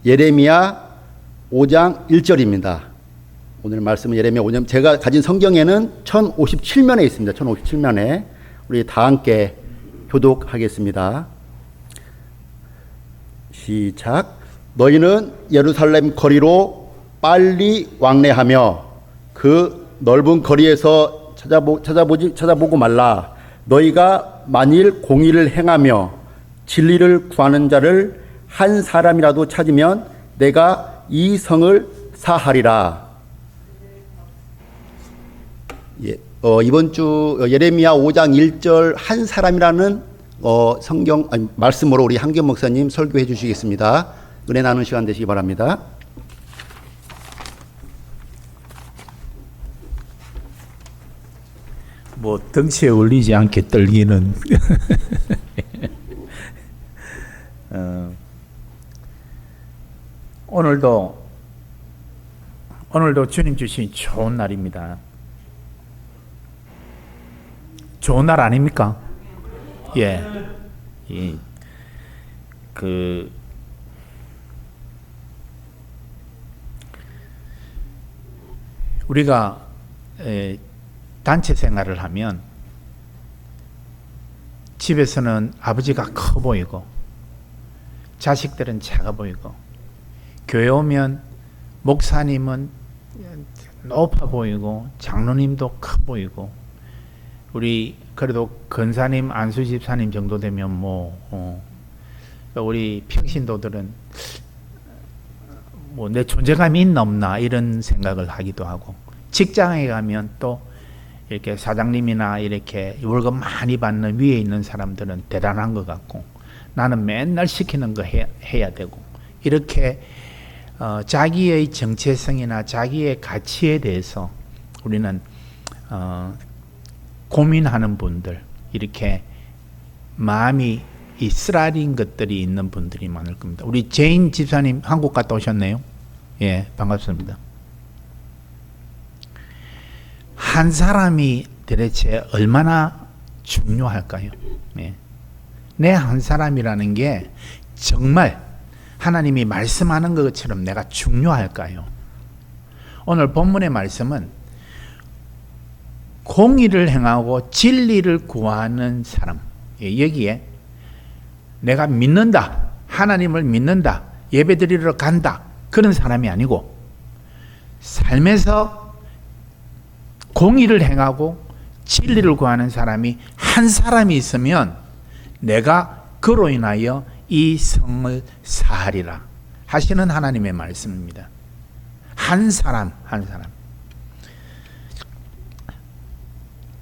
예레미야 5장 1절입니다. 오늘 말씀은 예레미야 5장, 제가 가진 성경에는 1057면에 있습니다. 1057면에 우리 다 함께 교독하겠습니다. 시작. 너희는 예루살렘 거리로 빨리 왕래하며 그 넓은 거리에서 찾아보고 말라. 너희가 만일 공의를 행하며 진리를 구하는 자를 한 사람이라도 찾으면 내가 이 성을 사하리라. 이번 주 예레미야 5장 1절 한 사람이라는 말씀으로 우리 한경 목사님 설교해 주시겠습니다. 은혜 나누는 시간 되시기 바랍니다. 뭐 덩치에 올리지 않게 떨기는 오늘도 주님 주신 좋은 날입니다. 좋은 날 아닙니까? 예. 우리가 단체 생활을 하면 집에서는 아버지가 커 보이고 자식들은 작아 보이고 교회 오면 목사님은 높아 보이고 장로님도 커 보이고 우리 그래도 근사님 안수 집사님 정도 되면 우리 평신도들은 내 존재감이 있나 없나 이런 생각을 하기도 하고 직장에 가면 또 이렇게 사장님이나 이렇게 월급 많이 받는 위에 있는 사람들은 대단한 것 같고 나는 맨날 시키는 거 해야 되고 이렇게 자기의 정체성이나 자기의 가치에 대해서 우리는 고민하는 분들, 이렇게 마음이 쓰라린 것들이 있는 분들이 많을 겁니다. 우리 제인 집사님 한국 갔다 오셨네요. 예, 반갑습니다. 한 사람이 도대체 얼마나 중요할까요? 예. 내 한 사람이라는 게 정말 하나님이 말씀하는 것처럼 내가 중요할까요? 오늘 본문의 말씀은 공의를 행하고 진리를 구하는 사람, 여기에 내가 믿는다, 하나님을 믿는다, 예배드리러 간다, 그런 사람이 아니고 삶에서 공의를 행하고 진리를 구하는 사람이 한 사람이 있으면 내가 그로 인하여 이 성을 사하리라 하시는 하나님의 말씀입니다. 한 사람.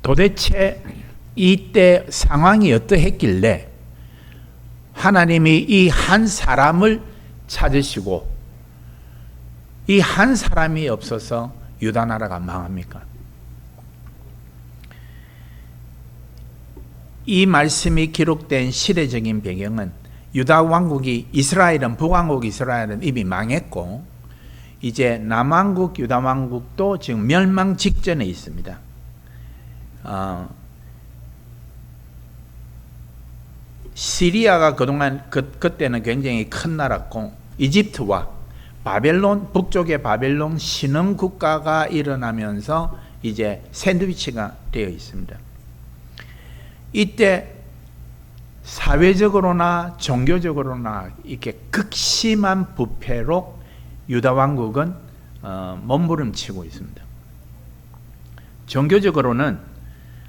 도대체 이때 상황이 어떠했길래 하나님이 이 한 사람을 찾으시고 이 한 사람이 없어서 유다 나라가 망합니까? 이 말씀이 기록된 시대적인 배경은 유다 왕국이 북왕국 이스라엘은 이미 망했고 이제 남왕국 유다 왕국도 지금 멸망 직전에 있습니다. 시리아가 그동안 그때는 굉장히 큰 나라고 이집트와 바벨론, 북쪽의 바벨론 신흥 국가가 일어나면서 이제 샌드위치가 되어 있습니다. 이때 사회적으로나 종교적으로나 이렇게 극심한 부패로 유다 왕국은 몸부림치고 있습니다. 종교적으로는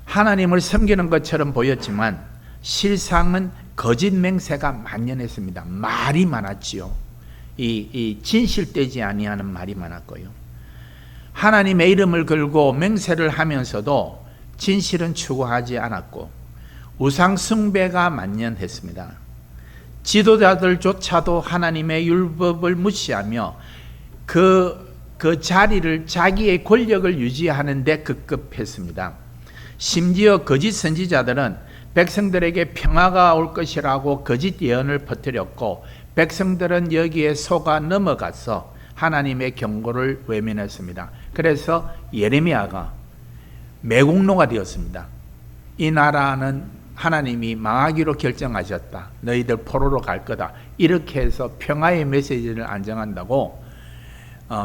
하나님을 섬기는 것처럼 보였지만 실상은 거짓 맹세가 만연했습니다. 말이 많았지요. 이 진실되지 아니하는 말이 많았고요. 하나님의 이름을 걸고 맹세를 하면서도 진실은 추구하지 않았고 우상 숭배가 만연했습니다. 지도자들조차도 하나님의 율법을 무시하며 그 자리를 자기의 권력을 유지하는 데 급급했습니다. 심지어 거짓 선지자들은 백성들에게 평화가 올 것이라고 거짓 예언을 퍼뜨렸고 백성들은 여기에 속아 넘어가서 하나님의 경고를 외면했습니다. 그래서 예레미야가 매국노가 되었습니다. 이 나라는 하나님이 망하기로 결정하셨다. 너희들 포로로 갈 거다. 이렇게 해서 평화의 메시지를 안정한다고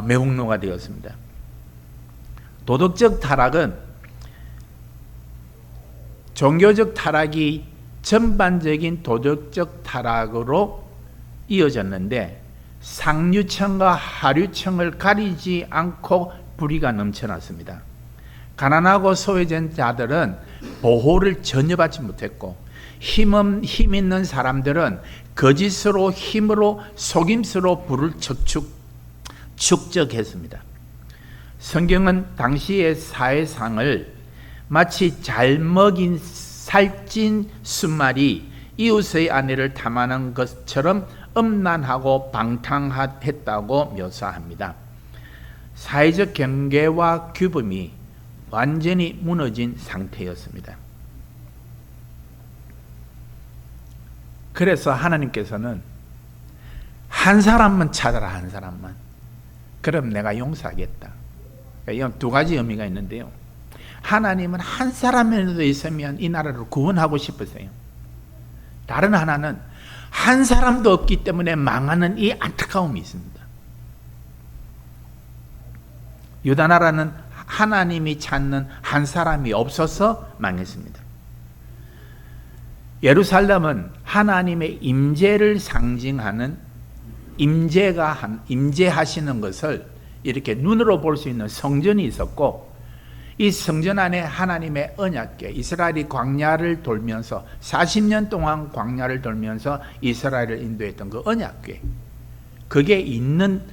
매국노가 되었습니다. 도덕적 타락은 종교적 타락이 전반적인 도덕적 타락으로 이어졌는데 상류층과 하류층을 가리지 않고 불의가 넘쳐났습니다. 가난하고 소외된 자들은 보호를 전혀 받지 못했고 힘 있는 사람들은 거짓으로 힘으로 속임수로 부를 축적했습니다. 성경은 당시의 사회상을 마치 잘 먹인 살찐 순말이 이웃의 아내를 탐하는 것처럼 음란하고 방탕했다고 묘사합니다. 사회적 경계와 규범이 완전히 무너진 상태였습니다. 그래서 하나님께서는 한 사람만 찾아라, 한 사람만. 그럼 내가 용서하겠다. 이건 두 가지 의미가 있는데요. 하나님은 한 사람이라도 있으면 이 나라를 구원하고 싶으세요. 다른 하나는 한 사람도 없기 때문에 망하는 이 안타까움이 있습니다. 유다 나라는 하나님이 찾는 한 사람이 없어서 망했습니다. 예루살렘은 하나님의 임재를 상징하는 임재하시는 것을 이렇게 눈으로 볼 수 있는 성전이 있었고, 이 성전 안에 하나님의 언약궤, 이스라엘이 광야를 돌면서 40년 동안 광야를 돌면서 이스라엘을 인도했던 그 언약궤, 그게 있는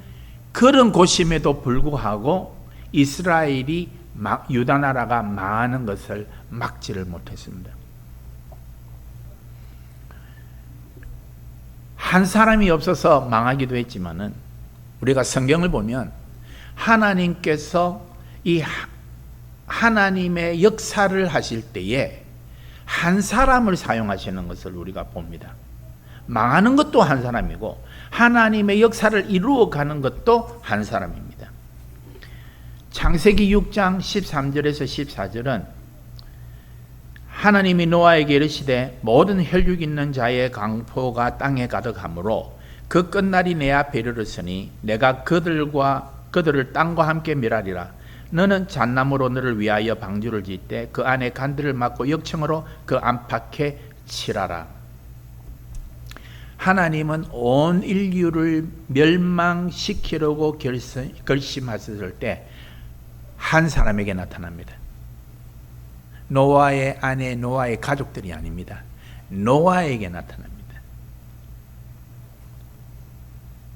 그런 곳임에도 불구하고 이스라엘이 유다 나라가 망하는 것을 막지를 못했습니다. 한 사람이 없어서 망하기도 했지만은 우리가 성경을 보면 하나님께서 이 하나님의 역사를 하실 때에 한 사람을 사용하시는 것을 우리가 봅니다. 망하는 것도 한 사람이고 하나님의 역사를 이루어가는 것도 한 사람입니다. 창세기 6장 13절에서 14절은 하나님이 노아에게 이르시되 모든 혈육 있는 자의 강포가 땅에 가득하므로 그 끝날이 내 앞에 이르렀으니 내가 그들을 땅과 함께 멸하리라. 너는 잣나무로 너를 위하여 방주를 짓되 그 안에 간들을 막고 역청으로 그 안팎에 칠하라. 하나님은 온 인류를 멸망시키려고 결심하셨을 때 한 사람에게 나타납니다. 노아의 아내, 노아의 가족들이 아닙니다. 노아에게 나타납니다.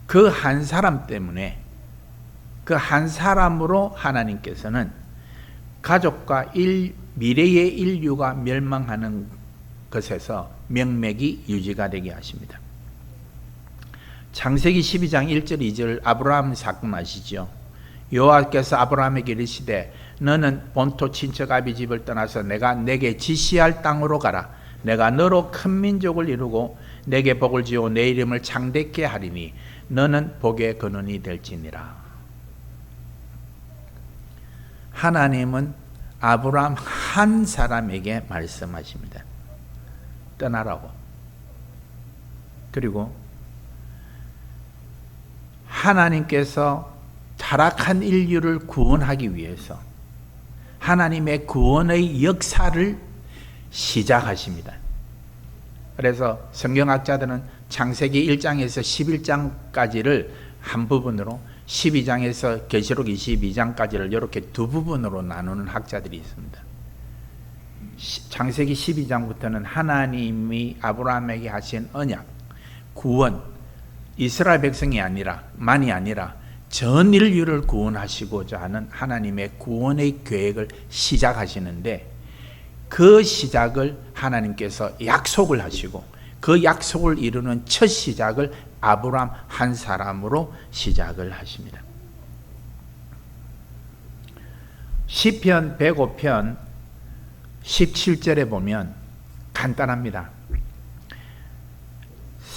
그 한 사람 때문에, 그 한 사람으로 하나님께서는 가족과 미래의 인류가 멸망하는 것에서 명맥이 유지가 되게 하십니다. 창세기 12장 1절 2절 아브라함 사건 아시죠? 여호와께서 아브라함에게 이르시되 너는 본토 친척 아비 집을 떠나서 내가 내게 지시할 땅으로 가라. 내가 너로 큰 민족을 이루고 내게 복을 지어 내 이름을 창대케 하리니 너는 복의 근원이 될지니라. 하나님은 아브라함 한 사람에게 말씀하십니다. 떠나라고. 그리고 하나님께서 타락한 인류를 구원하기 위해서 하나님의 구원의 역사를 시작하십니다. 그래서 성경학자들은 창세기 1장에서 11장까지를 한 부분으로 12장에서 계시록 22장까지를 이렇게 두 부분으로 나누는 학자들이 있습니다. 창세기 12장부터는 하나님이 아브라함에게 하신 언약, 구원, 이스라엘 백성이 아니라 만이 아니라 전 인류를 구원하시고자 하는 하나님의 구원의 계획을 시작하시는데, 그 시작을 하나님께서 약속을 하시고 그 약속을 이루는 첫 시작을 아브라함 한 사람으로 시작을 하십니다. 시편 105편 17절에 보면 간단합니다.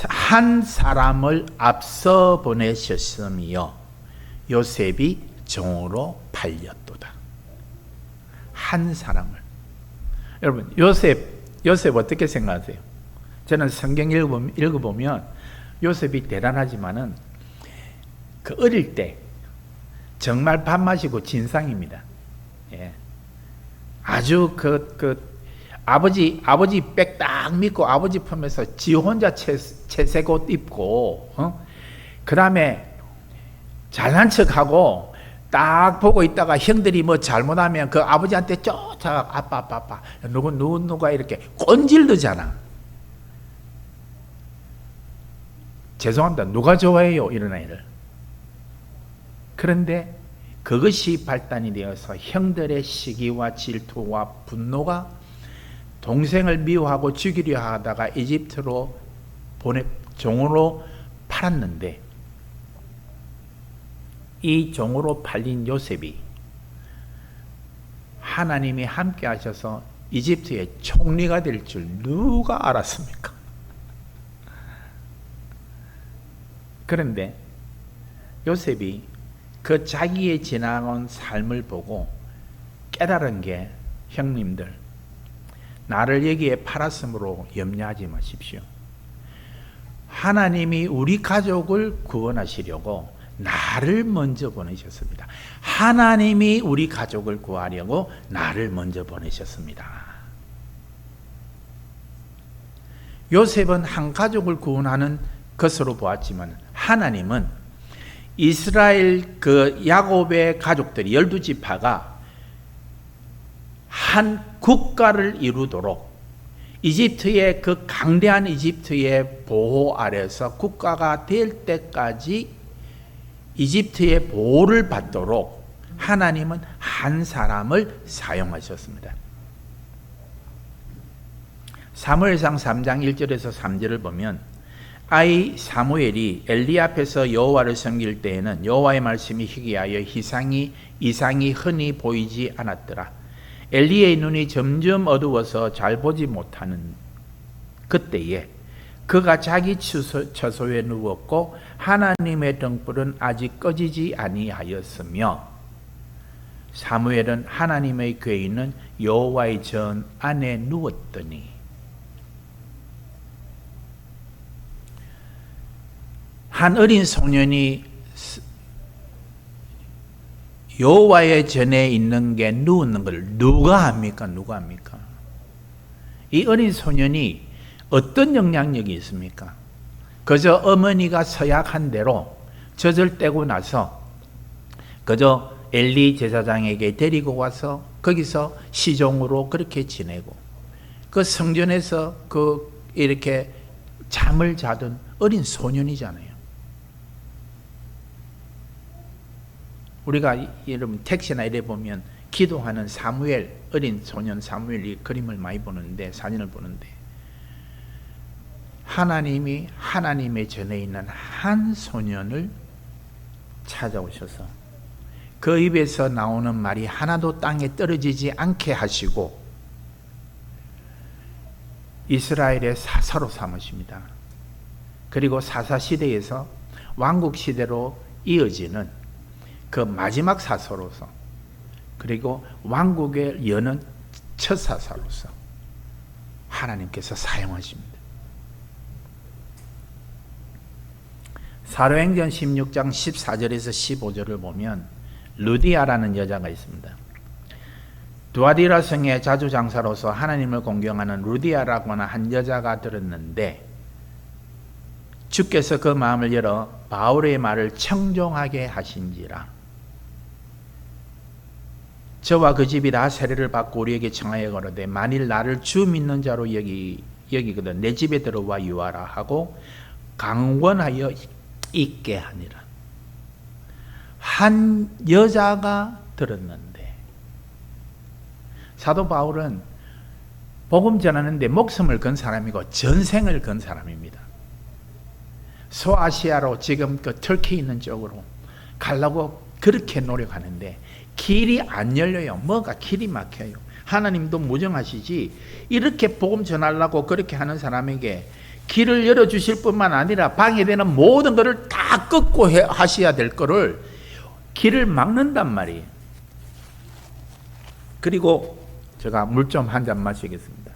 한 사람을 앞서 보내셨으며 요셉이 종으로 팔렸도다. 한 사람을. 여러분, 요셉 요셉 어떻게 생각하세요? 저는 성경 읽어보면 요셉이 대단하지만은 그 어릴 때 정말 밥 마시고 진상입니다. 예. 아주 아버지 백 딱 믿고 아버지 품에서 지 혼자 채색 옷 입고, 그 다음에 잘난 척하고 딱 보고 있다가 형들이 뭐 잘못하면 그 아버지한테 쫓아가 아빠 누가 이렇게 꼰질르잖아. 죄송합니다. 누가 좋아해요 이런 아이를. 그런데 그것이 발단이 되어서 형들의 시기와 질투와 분노가 동생을 미워하고 죽이려 하다가 이집트로 종으로 팔았는데, 이 종으로 팔린 요셉이 하나님이 함께 하셔서 이집트의 총리가 될 줄 누가 알았습니까? 그런데 요셉이 그 자기의 지나온 삶을 보고 깨달은 게, 형님들 나를 여기에 팔았으므로 염려하지 마십시오. 하나님이 우리 가족을 구원하시려고 나를 먼저 보내셨습니다. 하나님이 우리 가족을 구하려고 나를 먼저 보내셨습니다. 요셉은 한 가족을 구원하는 것으로 보았지만 하나님은 이스라엘 그 야곱의 가족들이 12지파가 한 국가를 이루도록 이집트의 그 강대한 이집트의 보호 아래서 국가가 될 때까지 이집트의 보호를 받도록 하나님은 한 사람을 사용하셨습니다. 사무엘상 3장 1절에서 3절을 보면 아이 사무엘이 엘리 앞에서 여호와를 섬길 때에는 여호와의 말씀이 희귀하여 이상이 흔히 보이지 않았더라. 엘리의 눈이 점점 어두워서 잘 보지 못하는 그때에 그가 자기 처소에 누웠고 하나님의 등불은 아직 꺼지지 아니하였으며 사무엘은 하나님의 궤에 있는 여호와의 전 안에 누웠더니, 한 어린 소년이 여호와의 전에 있는 게 누웠는 걸 누가 합니까? 누가 합니까? 이 어린 소년이 어떤 영향력이 있습니까? 그저 어머니가 서약한 대로 젖을 떼고 나서 그저 엘리 제사장에게 데리고 와서 거기서 시종으로 그렇게 지내고 그 성전에서 이렇게 잠을 자던 어린 소년이잖아요. 우리가 여러분 택시나 이래 보면 기도하는 사무엘, 어린 소년 사무엘이 그림을 많이 보는데, 사진을 보는데 하나님이 하나님의 전에 있는 한 소년을 찾아오셔서 그 입에서 나오는 말이 하나도 땅에 떨어지지 않게 하시고 이스라엘의 사사로 삼으십니다. 그리고 사사 시대에서 왕국 시대로 이어지는 그 마지막 사서로서, 그리고 왕국을 여는 첫 사사로서 하나님께서 사용하십니다. 사도행전 16장 14절에서 15절을 보면 루디아라는 여자가 있습니다. 두아디라 성의 자주장사로서 하나님을 공경하는 루디아라고 하는 한 여자가 들었는데 주께서 그 마음을 열어 바울의 말을 청종하게 하신지라. 저와 그 집이 다 세례를 받고 우리에게 청하여 가로되 만일 나를 주 믿는 자로 여기거든 내 집에 들어와 유하라 하고 강권하여 있게 하니라. 한 여자가 들었는데, 사도 바울은 복음 전하는데 목숨을 건 사람이고 전생을 건 사람입니다. 소아시아로 지금 그 터키 있는 쪽으로 가려고 그렇게 노력하는데 길이 안 열려요. 뭐가 길이 막혀요. 하나님도 무정하시지 이렇게 복음 전하려고 그렇게 하는 사람에게 길을 열어주실 뿐만 아니라 방해되는 모든 것을 다 끊고 하셔야 될 거를 길을 막는단 말이에요. 그리고 제가 물 좀 한 잔 마시겠습니다.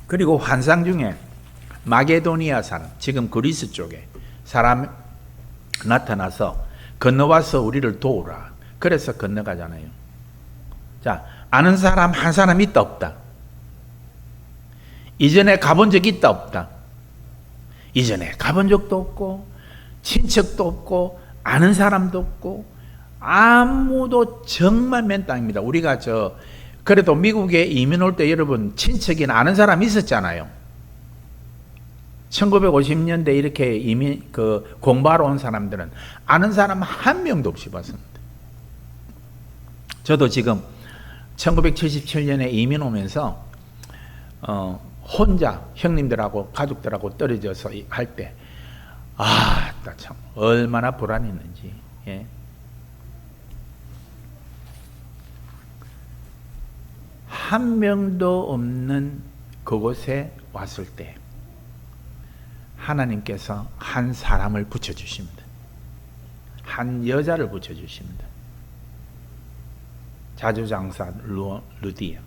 그리고 환상 중에 마게도니아 사람, 지금 그리스 쪽에 사람 나타나서 건너와서 우리를 도우라. 그래서 건너가잖아요. 자, 아는 사람 한 사람 있다 없다? 이전에 가본 적 있다 없다? 이전에 가본 적도 없고 친척도 없고 아는 사람도 없고 아무도 정말 맨 땅입니다. 우리가 그래도 미국에 이민 올 때 여러분 친척이나 아는 사람 있었잖아요. 1950년대 이렇게 이민 공부하러 온 사람들은 아는 사람 한 명도 없이 봤습니다. 저도 지금 1977년에 이민 오면서 혼자 형님들하고 가족들하고 떨어져서 할 때 참 얼마나 불안했는지. 예. 한 명도 없는 그곳에 왔을 때 하나님께서 한 사람을 붙여주십니다. 한 여자를 붙여주십니다. 자주장사 루디아.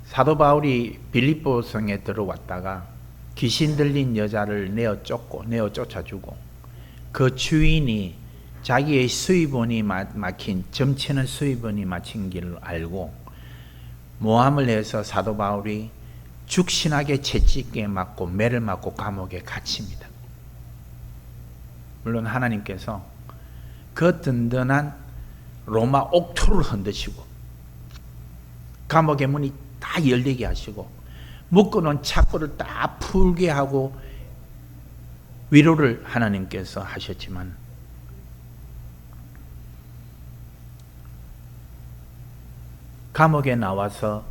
사도 바울이 빌립보 성에 들어왔다가 귀신 들린 여자를 내어 쫓아주고 그 주인이 자기의 수입원이 막힌 점치는 수입원이 막힌 길을 알고 모함을 해서 사도 바울이 죽신하게 채찍에 맞고 매를 맞고 감옥에 갇힙니다. 물론 하나님께서 그 든든한 로마 옥토를 흔드시고 감옥의 문이 다 열리게 하시고 묶어놓은 착고를 다 풀게 하고 위로를 하나님께서 하셨지만 감옥에 나와서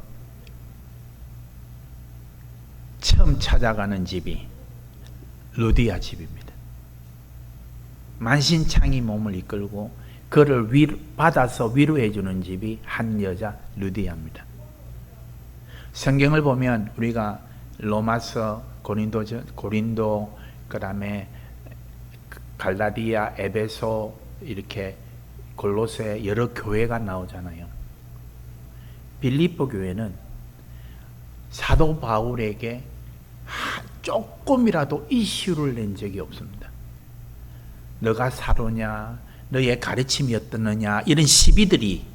처음 찾아가는 집이 루디아 집입니다. 만신창이 몸을 이끌고 그를 받아서 위로해 주는 집이 한 여자 루디아입니다. 성경을 보면 우리가 로마서, 고린도, 그다음에 갈라디아, 에베소, 이렇게 골로새 여러 교회가 나오잖아요. 빌립보 교회는 사도 바울에게 조금이라도 이슈를 낸 적이 없습니다. 너가 사도냐, 너의 가르침이 어떠느냐, 이런 시비들이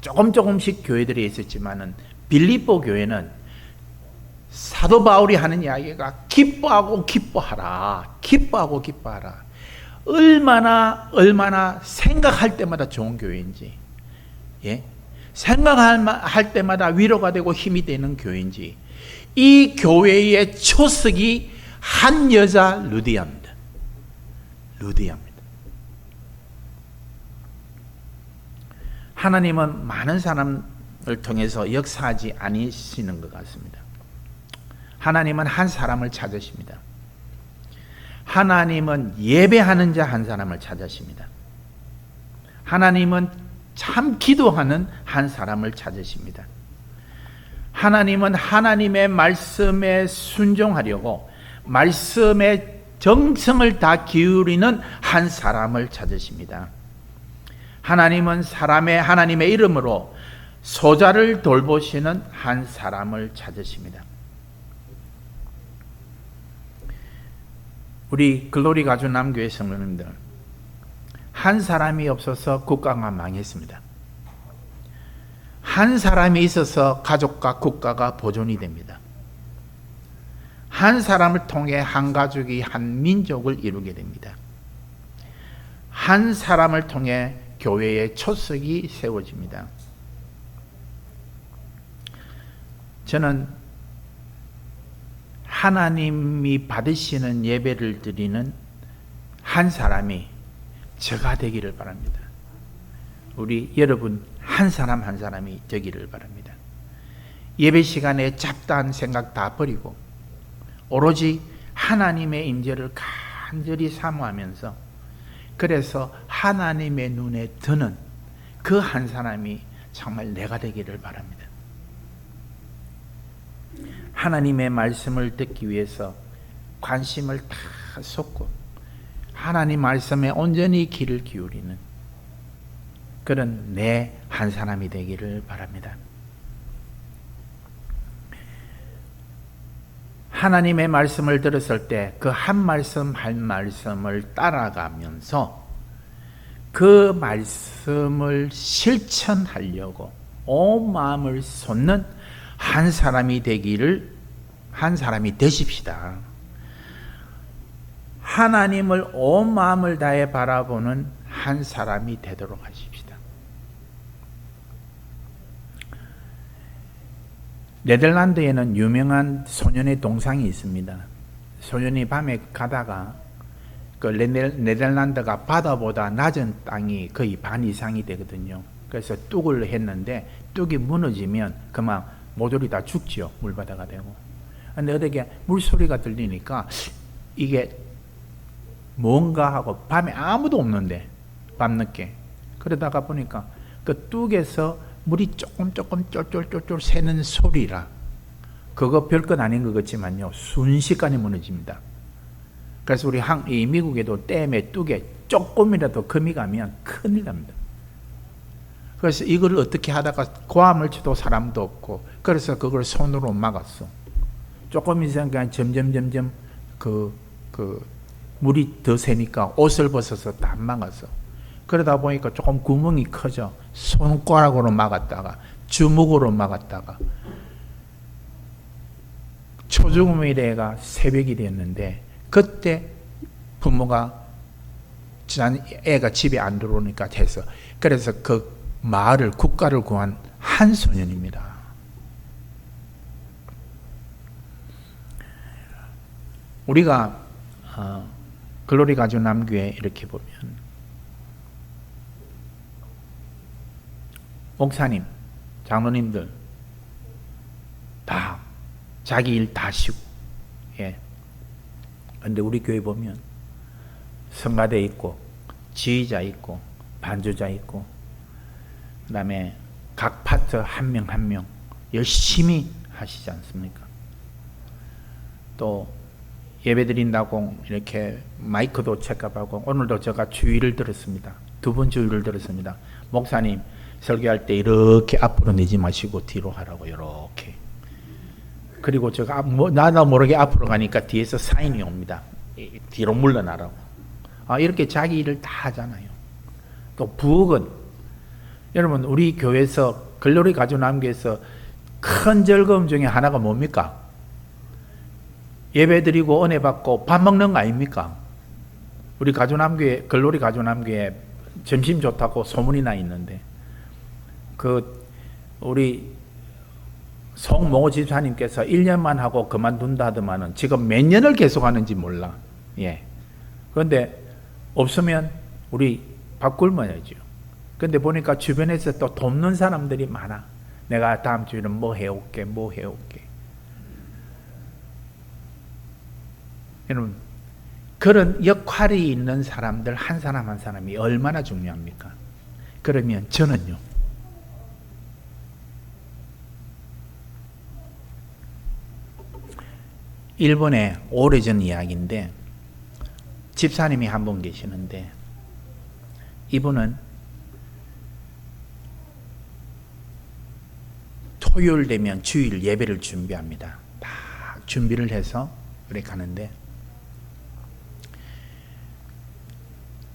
조금씩 교회들이 있었지만은 빌립보 교회는 사도 바울이 하는 이야기가 기뻐하고 기뻐하라. 얼마나 생각할 때마다 좋은 교회인지, 예? 생각할 때마다 위로가 되고 힘이 되는 교회인지, 이 교회의 초석이 한 여자 루디아입니다. 하나님은 많은 사람을 통해서 역사하지 않으시는 것 같습니다. 하나님은 한 사람을 찾으십니다. 하나님은 예배하는 자 한 사람을 찾으십니다. 하나님은 참 기도하는 한 사람을 찾으십니다. 하나님은 하나님의 말씀에 순종하려고 말씀에 정성을 다 기울이는 한 사람을 찾으십니다. 하나님은 하나님의 이름으로 소자를 돌보시는 한 사람을 찾으십니다. 우리 글로리 가주 남교회 성도님들, 한 사람이 없어서 국가가 망했습니다. 한 사람이 있어서 가족과 국가가 보존이 됩니다. 한 사람을 통해 한 가족이 한 민족을 이루게 됩니다. 한 사람을 통해 교회의 초석이 세워집니다. 저는 하나님이 받으시는 예배를 드리는 한 사람이 저가 되기를 바랍니다. 우리 여러분 한 사람 한 사람이 되기를 바랍니다. 예배 시간에 잡다한 생각 다 버리고 오로지 하나님의 임재를 간절히 사모하면서, 그래서 하나님의 눈에 드는 그 한 사람이 정말 내가 되기를 바랍니다. 하나님의 말씀을 듣기 위해서 관심을 다 쏟고 하나님 말씀에 온전히 귀를 기울이는 그런 내 한 사람이 되기를 바랍니다. 하나님의 말씀을 들었을 때 그 한 말씀 한 말씀을 따라가면서 그 말씀을 실천하려고 온 마음을 쏟는 한 사람이 되기를, 한 사람이 되십시다. 하나님을 온 마음을 다해 바라보는 한 사람이 되도록 하십시다. 네덜란드에는 유명한 소년의 동상이 있습니다. 소년이 밤에 가다가 그 네덜란드가 바다보다 낮은 땅이 거의 반 이상이 되거든요. 그래서 뚝을 했는데 뚝이 무너지면 그만 모조리 다 죽지요. 물바다가 되고. 근데 어떻게 물소리가 들리니까 이게 뭔가 하고 밤에 아무도 없는데 밤늦게 그러다가 보니까 그 뚝에서 물이 조금 쫄쫄쫄쫄 새는 소리라. 그거 별것 아닌 것 같지만요, 순식간에 무너집니다. 그래서 우리 이 미국에도 댐에 뚝에 조금이라도 금이 가면 큰일 납니다. 그래서 이걸 어떻게 하다가 고함을 쳐도 사람도 없고, 그래서 그걸 손으로 막았어. 조금 있으니까 점점 물이 더 새니까 옷을 벗어서 다 막았어. 그러다 보니까 조금 구멍이 커져. 손가락으로 막았다가 주먹으로 막았다가 초죽음의 때가 새벽이 됐는데, 그때 부모가 애가 집에 안 들어오니까 해서, 그래서 그 마을을, 국가를 구한 한 소년입니다. 우리가 글로리 가주 남교회 이렇게 보면 목사님, 장로님들 다 자기 일 다 쉬고, 근데 우리 교회 보면 성가대 있고, 지휘자 있고, 반주자 있고, 그 다음에 각 파트 한 명 한 명 열심히 하시지 않습니까? 또 예배 드린다고 이렇게 마이크도 체크하고, 오늘도 제가 주의를 들었습니다. 2번 주의를 들었습니다. 목사님 설교할 때 이렇게 앞으로 내지 마시고 뒤로 하라고, 이렇게. 그리고 제가 나도 모르게 앞으로 가니까 뒤에서 사인이 옵니다. 뒤로 물러나라고. 이렇게 자기 일을 다 하잖아요. 또 부엌은, 여러분 우리 교회에서, 글로리 가주남교에서 큰 즐거움 중에 하나가 뭡니까? 예배 드리고 은혜 받고 밥 먹는 거 아닙니까? 우리 가주남교회, 글로리 가주남교회 점심 좋다고 소문이 나 있는데, 우리 송모 집사님께서 1년만 하고 그만둔다 하더만은 지금 몇 년을 계속 하는지 몰라. 그런데 없으면 우리 밥 굶어야죠. 근데 보니까 주변에서 또 돕는 사람들이 많아. 내가 다음 주에는 뭐 해올게. 여러분, 그런 역할이 있는 사람들 한 사람 한 사람이 얼마나 중요합니까? 그러면 저는요, 일본에 오래전 이야기인데, 집사님이 한 분 계시는데, 이분은 토요일 되면 주일 예배를 준비합니다. 딱 준비를 해서 그래 가는데,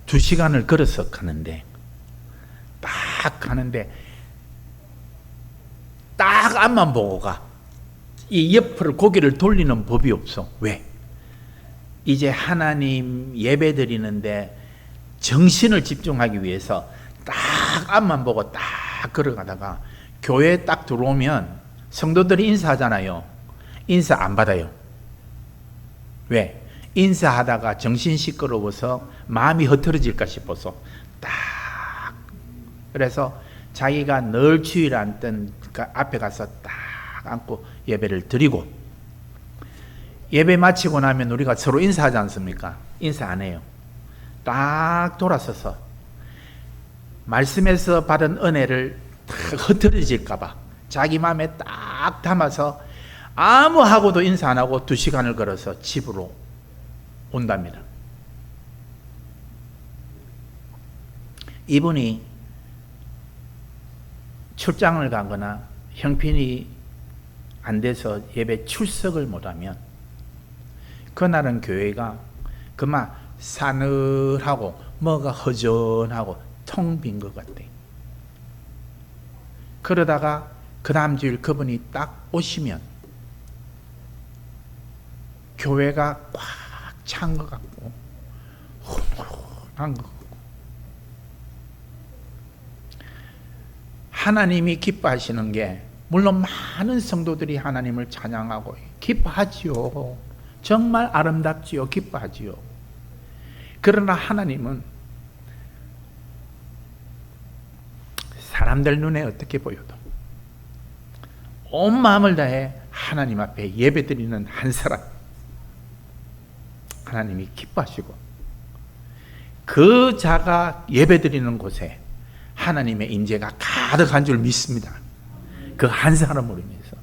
2시간을 걸어서 가는데, 딱 가는데 딱 앞만 보고 가. 이 옆을 고개를 돌리는 법이 없어. 왜? 이제 하나님 예배 드리는데 정신을 집중하기 위해서 딱 앞만 보고 딱 걸어가다가 교회에 딱 들어오면 성도들이 인사하잖아요. 인사 안 받아요. 왜? 인사하다가 정신 시끄러워서 마음이 흐트러질까 싶어서 딱, 그래서 자기가 늘 주일 앉던 그 앞에 가서 딱 앉고 예배를 드리고, 예배 마치고 나면 우리가 서로 인사하지 않습니까? 인사 안 해요. 딱 돌아서서 말씀에서 받은 은혜를 딱 흐트러질까 봐 자기 마음에 딱 담아서 아무하고도 인사 안 하고 2시간을 걸어서 집으로 온답니다. 이분이 출장을 가거나 형편이 안 돼서 예배 출석을 못하면 그날은 교회가 그만 싸늘하고 뭐가 허전하고 텅 빈 것 같아. 그러다가 그 다음 주일 그분이 딱 오시면 교회가 꽉 찬 것 같고 훈훈한 것 같고 하나님이 기뻐하시는 게 물론 많은 성도들이 하나님을 찬양하고 기뻐하지요. 정말 아름답지요. 기뻐하지요. 그러나 하나님은 사람들 눈에 어떻게 보여도 온 마음을 다해 하나님 앞에 예배드리는 한 사람 하나님이 기뻐하시고 그 자가 예배드리는 곳에 하나님의 임재가 가득한 줄 믿습니다. 그 한 사람으로 인해서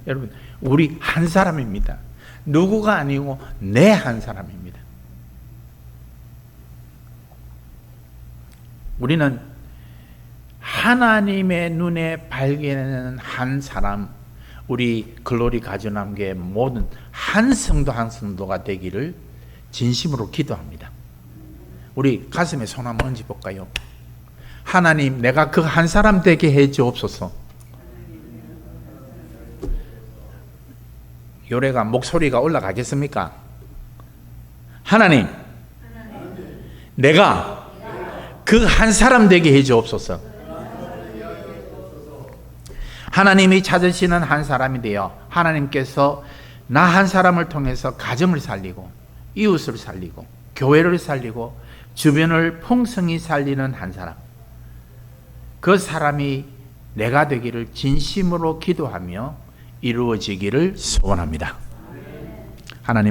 여러분 우리 한 사람입니다. 누구가 아니고 내 한 사람입니다. 우리는 하나님의 눈에 발견하는 한 사람, 우리 글로리 가주남교의 모든 한 성도 한 성도가 되기를 진심으로 기도합니다. 우리 가슴에 손 한번 얹어볼까요? 하나님, 내가 그 한 사람 되게 해 주옵소서. 요래가 목소리가 올라가겠습니까? 하나님, 내가 그 한 사람 되게 해 주옵소서. 하나님이 찾으시는 한 사람이 되어 하나님께서 나 한 사람을 통해서 가정을 살리고 이웃을 살리고 교회를 살리고 주변을 풍성히 살리는 한 사람, 그 사람이 내가 되기를 진심으로 기도하며 이루어지기를 소원합니다.